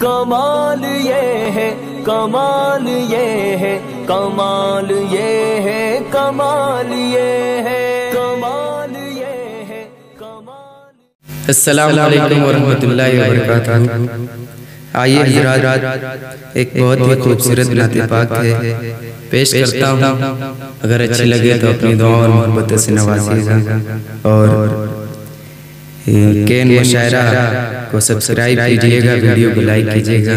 कमाल ये है, कमाल ये है, कमाल ये है, कमाल ये है, कमाल ये है, कमाल। अस्सलामु अलैकुम वरहमतुल्लाहि वबरकातुहू। आइए हज़रात, एक बहुत ही खूबसूरत नाते पाक है पेश करता हूँ। अगर अच्छी लगे तो अपनी दुआ और मोहब्बत से नवाजिएगा और केन मुशायरा को सब्सक्राइब कीजिएगा, वीडियो को लाइक कीजिएगा।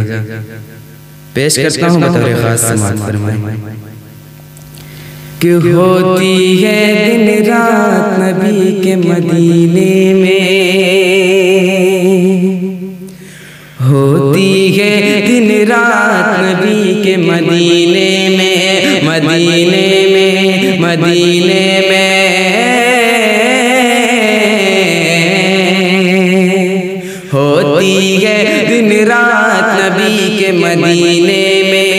पेश करता हूँ बतौर खास समाअत फरमाएं कि होती है दिन रात नबी के मदीने में, होती है दिन रात नबी के मदीने में, मदीने में, मदीने में होती है दिन रात नबी के मदीने में,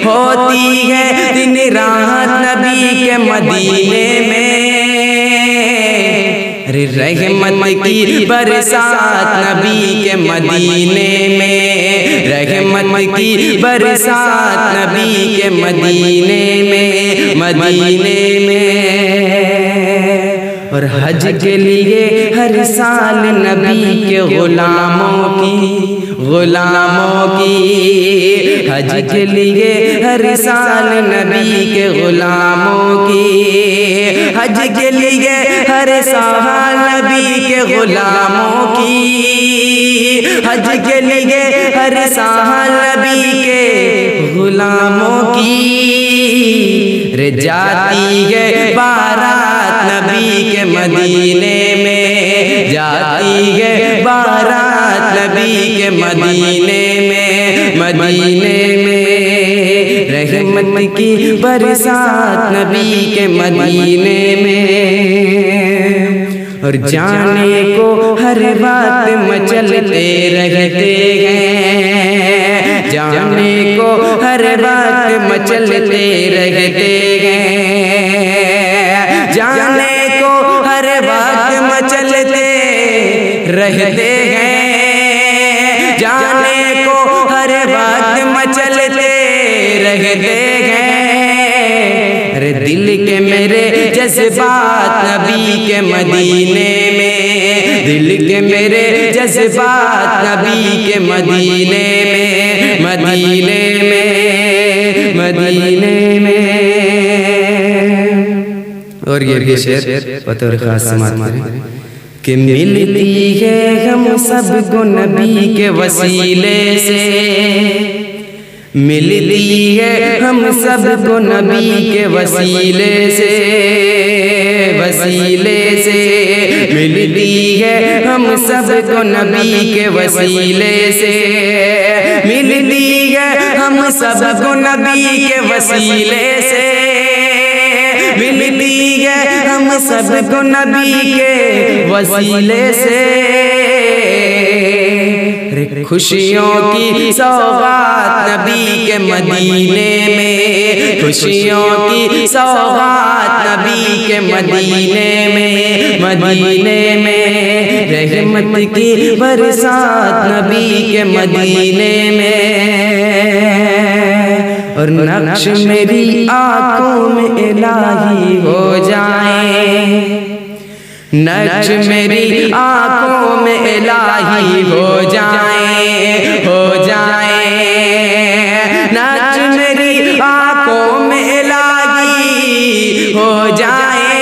होती है दिन रात नबी के मदीने में। रहमत की बरसात नबी के मदीने में, रहमत की बरसात नबी के मदीने में, मदीने में। और हज के लिए हर साल नबी के गुलामों की, गुलामों की, हज के लिए हर साल नबी के गुलामों की, हज के लिए हर साल नबी के गुलामों की, हज के लिए हर साल नबी के गुलामों की। रे जाती है बारात नबी के मदीने में, जाती है बारात नबी के मदीने में, मदीने में। रहमत की बरसात नबी के मदीने में। और जाने को हर बात मचलते रहते हैं, जाने को हर बात मचलते रहते हैं, जाने को हर बात मचलते रहते हैं, जाने को हर बात मचलते रहते हैं। अरे दिल के मेरे जज्बात नबी के मदीने में, दिल के मेरे जज्बात नबी के मदीने में, मदीने में, मदीने में। और ये भी शेर बतौर खास समाअत कि मिलती है हम सबको नबी के वसीले से, मिलती है हम सबको नबी के वसीले से, वसीले से मिलती है हम सबको नबी के वसीले से, मिलती है हम सबको नबी के वसीले से, मिलती है हम सबको नबी के वसीले से। खुशियों की सौगात नबी के मदीने में, खुशियों की सौगात नबी के मदीने में, मदीने में। रहमत की बरसात नबी के मदीने में। और नक्श मेरी आँखों में इलाही हो जाए, नक्श मेरी आँखों में इलाही हो जाए, हो जाए, नक्श मेरी आँखों में इलाही हो जाए।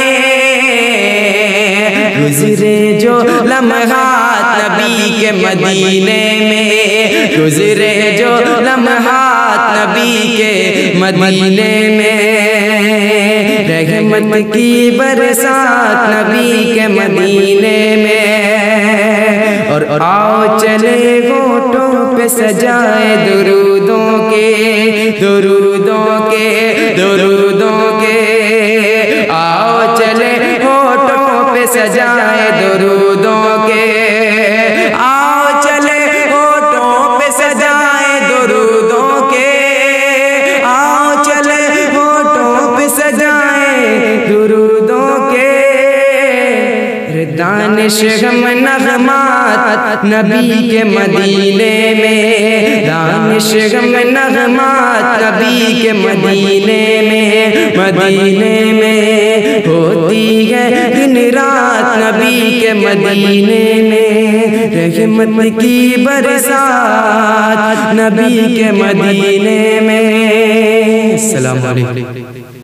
गुजरे जो लम्हात नबी के मदीने में, गुजरे जो लम्हात नबी के मदीने में। रहमत की बरसात नबी के मदीने में। और आओ चले होठों पे सजाए दुरूदों के, दुरूदों के, दुरूदों के। आओ चले होठों पे सजाए दुरूदों के, आओ चले होठों पे सजाए दुरूदों के, आओ चले होठों पे सजाए दुरूदों के। दान दानिश गम नगमात नबी के मदीने में, दानिश गम नगमात नबी के मदीने में, मदीने में होती है दिन रात नबी के मदीने में, रहमत की बरसात नबी के मदीने में। अस्सलाम वालेकुम।